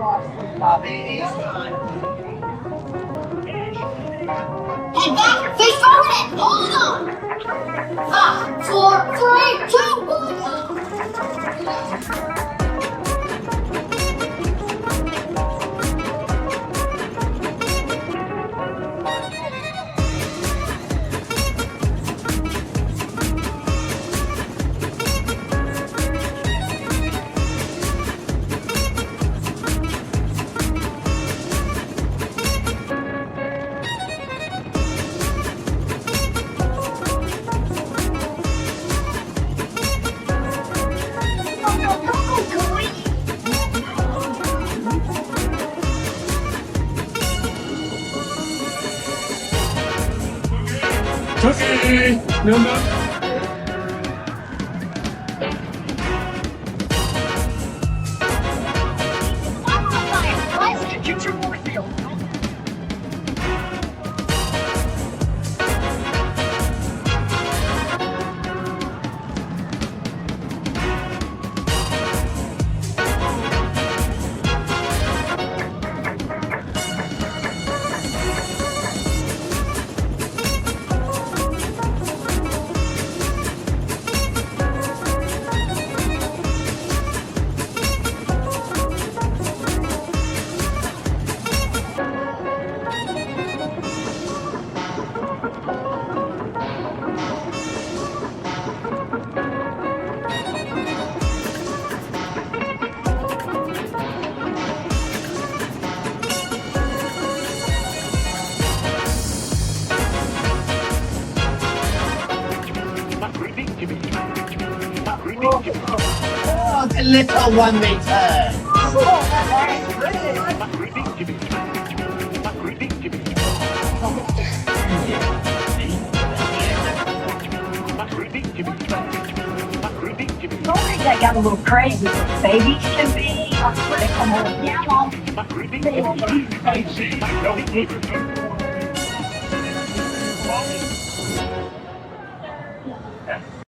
Head back, face forward, hold on. 5, 4, 3, 2, 1. Okay. No, no. Oh, the little one return. That got a little crazy, but babies can be. Come on, yeah, Mom.